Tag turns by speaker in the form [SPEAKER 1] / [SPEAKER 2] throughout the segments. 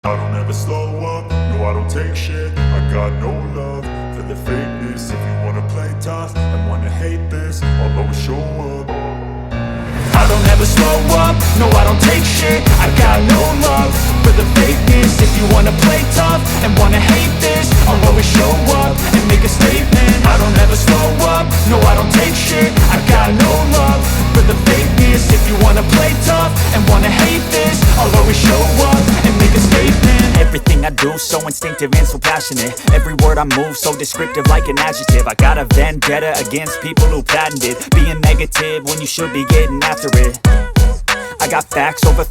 [SPEAKER 1] I don't ever slow up, no I don't take shit. I got no love for the fakeness. If you wanna play tough and wanna hate this, I'll always show up.
[SPEAKER 2] I don't ever slow up, no I don't take shit. I got no love for the fakeness. If you wanna play tough and wanna hate this, I'll always show up and make a statement. I don't ever slow up, no I don't take shit. I got no love for the fakeness. If you wanna play tough and wanna hate this, I'll always show up and make a statement.
[SPEAKER 3] Everything I do so instinctive and so passionate. Every word I move so descriptive like an adjective. I got a vendetta against people who patented being negative when you should be getting after it. I got facts over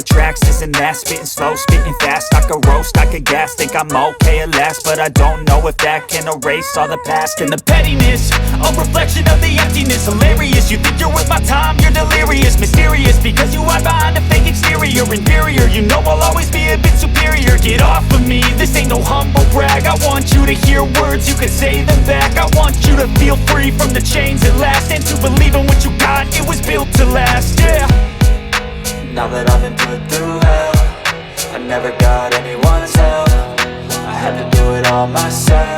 [SPEAKER 3] tracks, this and that. Spitting slow, spitting fast. I could roast, I could gas. Think I'm okay at last, but I don't know if that can erase all the past.
[SPEAKER 2] And the pettiness, a reflection of the emptiness. Hilarious, you think you're worth my time, you're delirious. Mysterious, because you hide behind a fake exterior. Inferior, you know I'll always be a bit superior. Get off of me, this ain't no humble brag. I want you to hear words, you can say them back. I want you to feel free from the chains at last, and to believe in what you got, it was built to last, yeah.
[SPEAKER 4] Now that I've been put through hell, I never got anyone's help. I had to do it all myself.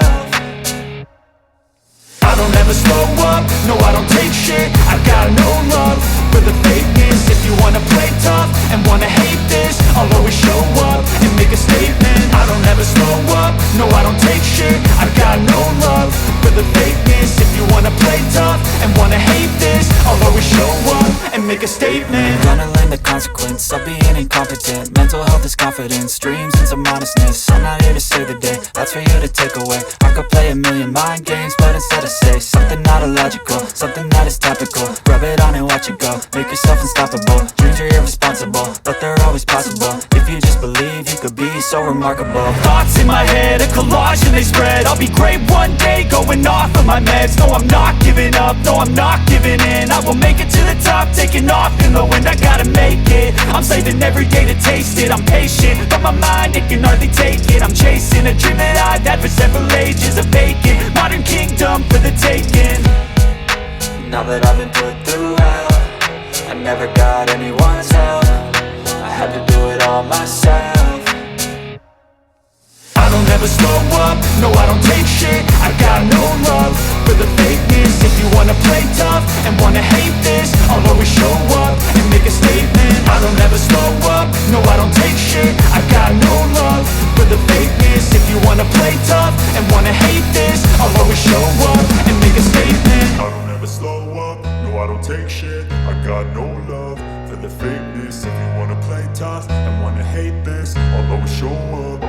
[SPEAKER 2] I don't ever slow up, no I don't take shit. I got no love for the fakeness. If you wanna play tough and wanna hate this, I'll always show up and make a statement. I don't ever slow up, no I don't take shit. I got no love for the fakeness. If you wanna play tough and wanna hate this, I'll always show up and make a statement.
[SPEAKER 3] Gonna learn the consequence of being incompetent. Mental health is confidence, dreams and some modestness. I'm not here to save the day, that's for you to take away. I could play a million mind games, but instead I say something not illogical, something that is topical. Rub it on and watch it go, make yourself unstoppable. Dreams are irresponsible, but they're always possible. If you just believe, you could be so remarkable.
[SPEAKER 2] Thoughts in my head, a collage and they spread. I'll be great one day, going off of my meds. No, I'm not giving up, no, I'm not giving in. I will make it to the top, taking off in the wind. I gotta make it, I'm saving every day to taste it. I'm patient, but my mind, it can hardly take it. I'm chasing a dream that I've had for several ages. A vacant, modern kingdom for the taking.
[SPEAKER 4] Now that I've been put through hell, I never got anyone's help. I had to do it all myself.
[SPEAKER 2] I don't ever slow up, no I don't take shit. I got no love for the fakeness. If you wanna play tough and wanna hate this, I'll always show up and make a statement. I don't ever slow up, no I don't take shit. I got no love for the fakeness. If you wanna play tough and wanna hate this, I'll always show up and make a statement.
[SPEAKER 1] I don't ever slow up, no I don't take shit. I got no love for the fakeness. If you wanna play tough and wanna hate this, I'll always show up.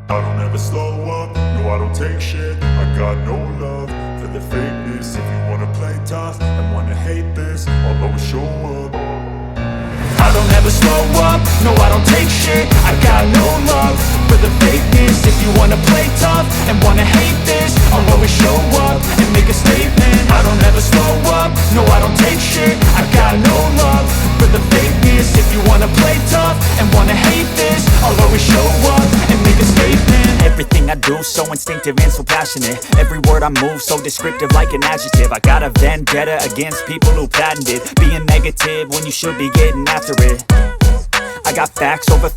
[SPEAKER 1] I don't ever slow up, no I don't take shit. I got no love for the fakeness. If you wanna play tough and wanna hate this, I'll always show up.
[SPEAKER 2] I don't ever slow up, no I don't take shit. I got no love for the fakeness. If you wanna play tough and wanna hate this, I'll always show up and make a statement. I don't ever slow up, no I don't take shit. I got no love for the fakeness. If you wanna play tough and wanna hate this, I'll always show up and make a statement.
[SPEAKER 3] Everything I do so instinctive and so passionate. Every word I move so descriptive like an adjective. I got a vendetta against people who patented being negative when you should be getting after it. I got facts over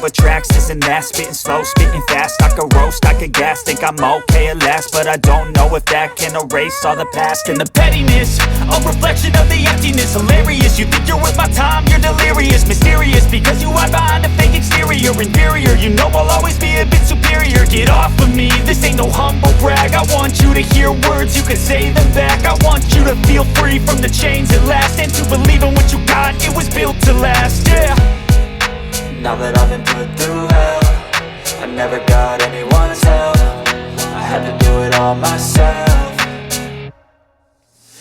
[SPEAKER 3] tracks, this and that. Spitting slow, spitting fast. I could roast, I could gas. Think I'm okay at last, but I don't know if that can erase all the past.
[SPEAKER 2] And the pettiness, a reflection of the emptiness. Hilarious, you think you're worth my time, you're delirious. Mysterious, because you hide behind a fake exterior. Inferior, you know I'll always be a bit superior. Get off of me, this ain't no humble brag. I want you to hear words, you can say them back. I want you to feel free from the chains at last, and to believe in what you got, it was built to last, yeah.
[SPEAKER 4] Now that I've been put through hell, I never got anyone's help. I had to do it all myself.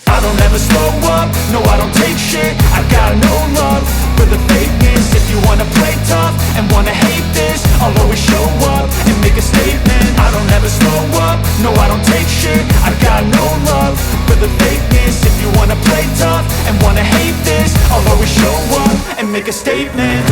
[SPEAKER 2] I don't ever slow up, no I don't take shit. I got no love for the fakeness. If you wanna play tough and wanna hate this, I'll always show up and make a statement. I don't ever slow up, no I don't take shit. I got no love for the fakeness. If you wanna play tough and wanna hate this, I'll always show up and make a statement.